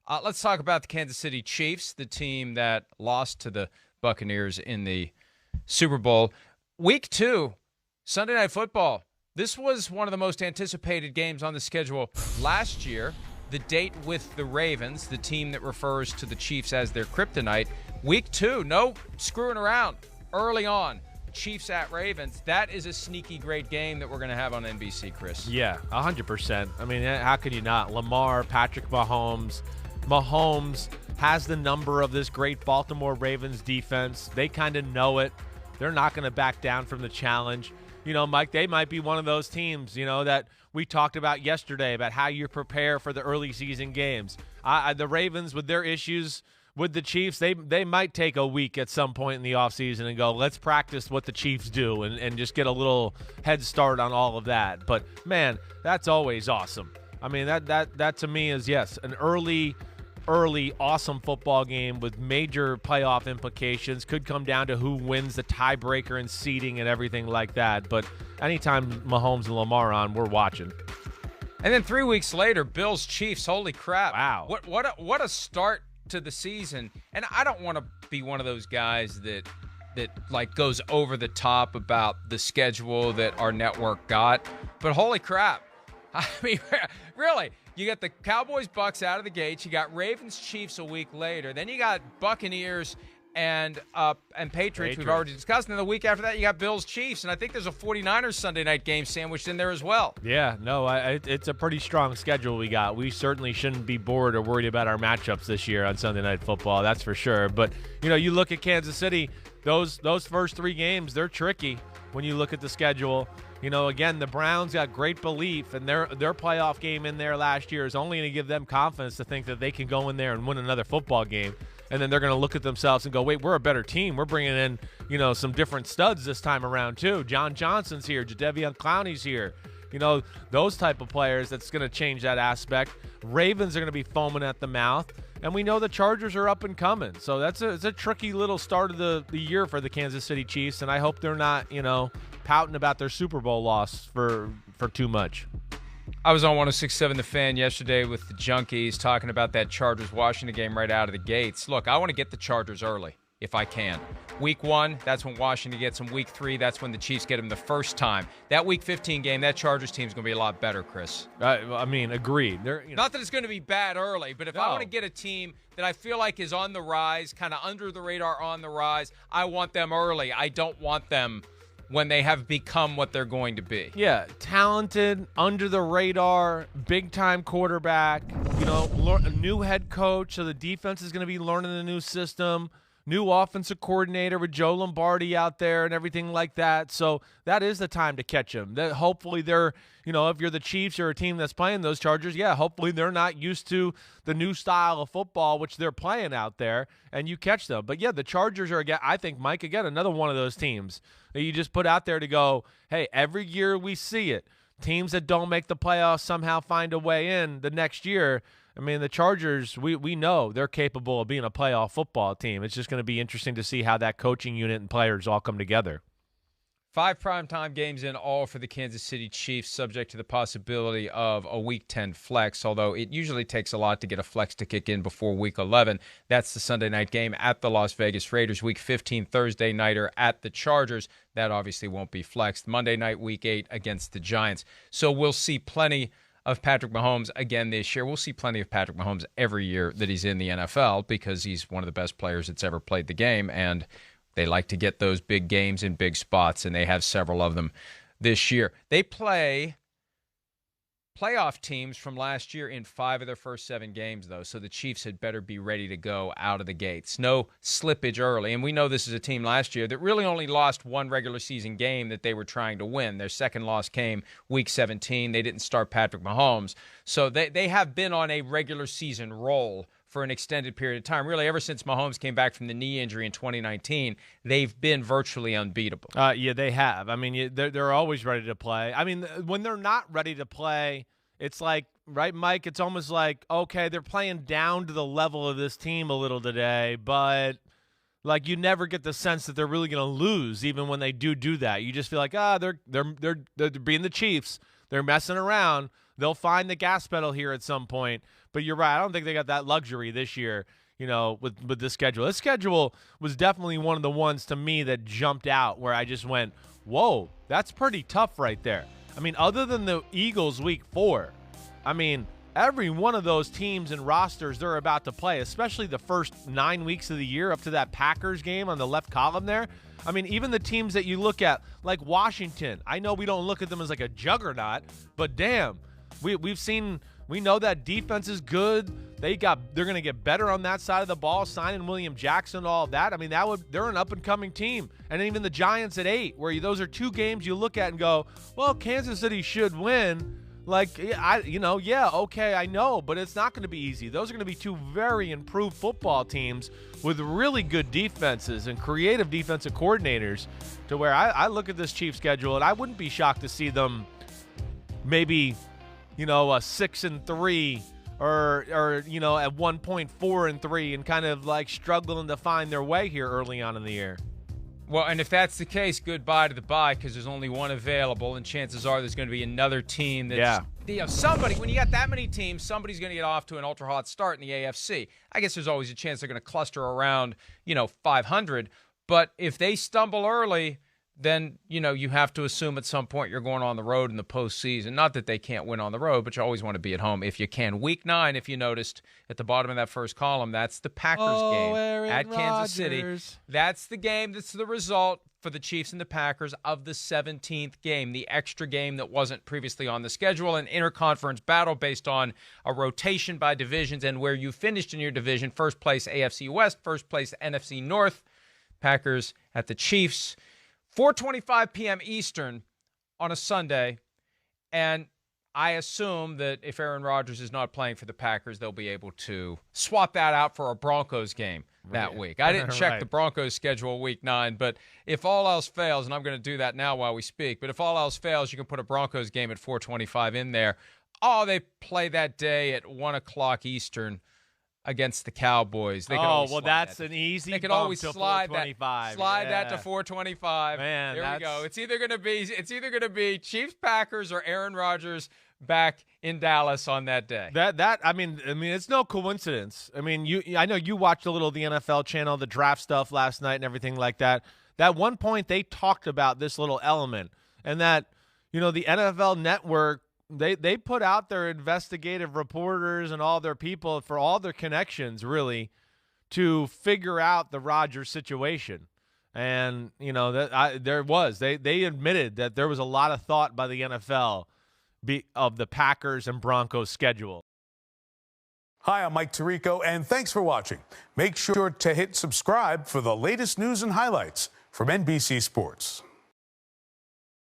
Let's talk about the Kansas City Chiefs, the team that lost to the Buccaneers in the Super Bowl. Week 2, Sunday Night Football. This was one of the most anticipated games on the schedule last year. The date with the Ravens, the team that refers to the Chiefs as their kryptonite. Week 2, no screwing around. Early on, Chiefs at Ravens. That is a sneaky great game that we're going to have on NBC, Chris. Yeah, 100%. I mean, how could you not? Lamar, Patrick Mahomes. Mahomes has the number of this great Baltimore Ravens defense. They kind of know it. They're not going to back down from the challenge. You know, Mike, they might be one of those teams, that we talked about yesterday about how you prepare for the early season games. The Ravens, with their issues with the Chiefs, they might take a week at some point in the offseason and go, let's practice what the Chiefs do and just get a little head start on all of that. But, man, that's always awesome. I mean, that to me is, yes, an early, awesome football game with major playoff implications. Could come down to who wins the tiebreaker and seeding and everything like that. But anytime Mahomes and Lamar on, we're watching. And then 3 weeks later, Bills Chiefs. Holy crap! Wow, what a start to the season. And I don't want to be one of those guys that like goes over the top about the schedule that our network got. But holy crap! I mean, really. You got the Cowboys-Bucks out of the gates. You got Ravens-Chiefs a week later. Then you got Buccaneers and Patriots. We've already discussed. And then the week after that, you got Bills-Chiefs. And I think there's a 49ers Sunday night game sandwiched in there as well. Yeah, no, it's a pretty strong schedule we got. We certainly shouldn't be bored or worried about our matchups this year on Sunday Night Football, that's for sure. But, you look at Kansas City, those first 3 games, they're tricky when you look at the schedule. Again, the Browns got great belief, and their playoff game in there last year is only going to give them confidence to think that they can go in there and win another football game. And then they're going to look at themselves and go, wait, we're a better team. We're bringing in, some different studs this time around too. John Johnson's here. Jadeveon Clowney's here. Those type of players, that's going to change that aspect. Ravens are going to be foaming at the mouth. And we know the Chargers are up and coming. So it's a tricky little start of the year for the Kansas City Chiefs. And I hope they're not, pouting about their Super Bowl loss for too much. I was on 106.7 The Fan yesterday with the Junkies talking about that Chargers-Washington game right out of the gates. Look, I want to get the Chargers early if I can. Week 1, that's when Washington gets them. Week 3, that's when the Chiefs get them the first time. That Week 15 game, that Chargers team's going to be a lot better, Chris. I mean, agreed. Not that it's going to be bad early, but if I want to get a team that I feel like is on the rise, kind of under the radar on the rise, I want them early. I don't want them when they have become what they're going to be. Yeah, talented, under the radar, big-time quarterback, a new head coach, so the defense is going to be learning the new system, new offensive coordinator with Joe Lombardi out there and everything like that. So that is the time to catch them. Hopefully they're, if you're the Chiefs or a team that's playing those Chargers, hopefully they're not used to the new style of football which they're playing out there, and you catch them. But, the Chargers are, again, I think, Mike, again, another one of those teams that you just put out there to go, hey, every year we see it. Teams that don't make the playoffs somehow find a way in the next year. I mean, the Chargers, we know they're capable of being a playoff football team. It's just going to be interesting to see how that coaching unit and players all come together. 5 primetime games in all for the Kansas City Chiefs, subject to the possibility of a Week 10 flex, although it usually takes a lot to get a flex to kick in before Week 11. That's the Sunday night game at the Las Vegas Raiders. Week 15 Thursday nighter at the Chargers. That obviously won't be flexed. Monday night, Week 8 against the Giants. So we'll see plenty of Patrick Mahomes again this year. We'll see plenty of Patrick Mahomes every year that he's in the NFL because he's one of the best players that's ever played the game, and they like to get those big games in big spots, and they have several of them this year. They play playoff teams from last year in 5 of their first 7 games, though, so the Chiefs had better be ready to go out of the gates. No slippage early, and we know this is a team last year that really only lost 1 regular season game that they were trying to win. Their second loss came Week 17. They didn't start Patrick Mahomes, so they have been on a regular season roll for an extended period of time. Really, ever since Mahomes came back from the knee injury in 2019, they've been virtually unbeatable. Yeah, they have. I mean, they're always ready to play. I mean, when they're not ready to play, it's like, right, Mike? It's almost like, okay, they're playing down to the level of this team a little today, but like you never get the sense that they're really going to lose, even when they do that. You just feel like, they're being the Chiefs. They're messing around. they'll find the gas pedal here at some point. But you're right. I don't think they got that luxury this year, with the schedule. This schedule was definitely one of the ones to me that jumped out where I just went, whoa, that's pretty tough right there. I mean, other than the Eagles week 4, I mean, every one of those teams and rosters they're about to play, especially the first 9 weeks of the year up to that Packers game on the left column there. I mean, even the teams that you look at, like Washington, I know we don't look at them as like a juggernaut, but damn, we know that defense is good. They're going to get better on that side of the ball, signing William Jackson, all of that. I mean, they're an up-and-coming team. And even the Giants at 8, where those are 2 games you look at and go, well, Kansas City should win. Like, okay, I know, but it's not going to be easy. Those are going to be 2 very improved football teams with really good defenses and creative defensive coordinators, to where I look at this Chiefs schedule, and I wouldn't be shocked to see them maybe, a 6-3 or at one point 4-3 and kind of like struggling to find their way here early on in the year. Well, and if that's the case, goodbye to the bye, because there's only one available, and chances are there's going to be another team that's, somebody, when you got that many teams, somebody's going to get off to an ultra-hot start in the AFC. I guess there's always a chance they're going to cluster around, 500. But if they stumble early, then, you have to assume at some point you're going on the road in the postseason. Not that they can't win on the road, but you always want to be at home if you can. Week 9, if you noticed, at the bottom of that first column, that's the Packers game at Kansas City. That's the game that's the result for the Chiefs and the Packers of the 17th game, the extra game that wasn't previously on the schedule, an interconference battle based on a rotation by divisions and where you finished in your division. First place AFC West, first place NFC North. Packers at the Chiefs. 4:25 p.m. Eastern on a Sunday, and I assume that if Aaron Rodgers is not playing for the Packers, they'll be able to swap that out for a Broncos game that week. I didn't check the Broncos schedule week 9, but if all else fails, and I'm going to do that now while we speak, but if all else fails, you can put a Broncos game at 4:25 in there. Oh, they play that day at 1 o'clock Eastern against the Cowboys. They that's an easy. They can bump always to slide 425. that to 425. Man, there we go. It's either going to be Chiefs Packers or Aaron Rodgers back in Dallas on that day. I mean it's no coincidence. I mean, I know you watched a little of the NFL channel, the draft stuff last night and everything like that. That one point they talked about this little element, and that the NFL Network, They put out their investigative reporters and all their people for all their connections, really, to figure out the Rodgers situation. And, they admitted that there was a lot of thought by the NFL of the Packers and Broncos schedule. Hi, I'm Mike Tirico, and thanks for watching. Make sure to hit subscribe for the latest news and highlights from NBC Sports.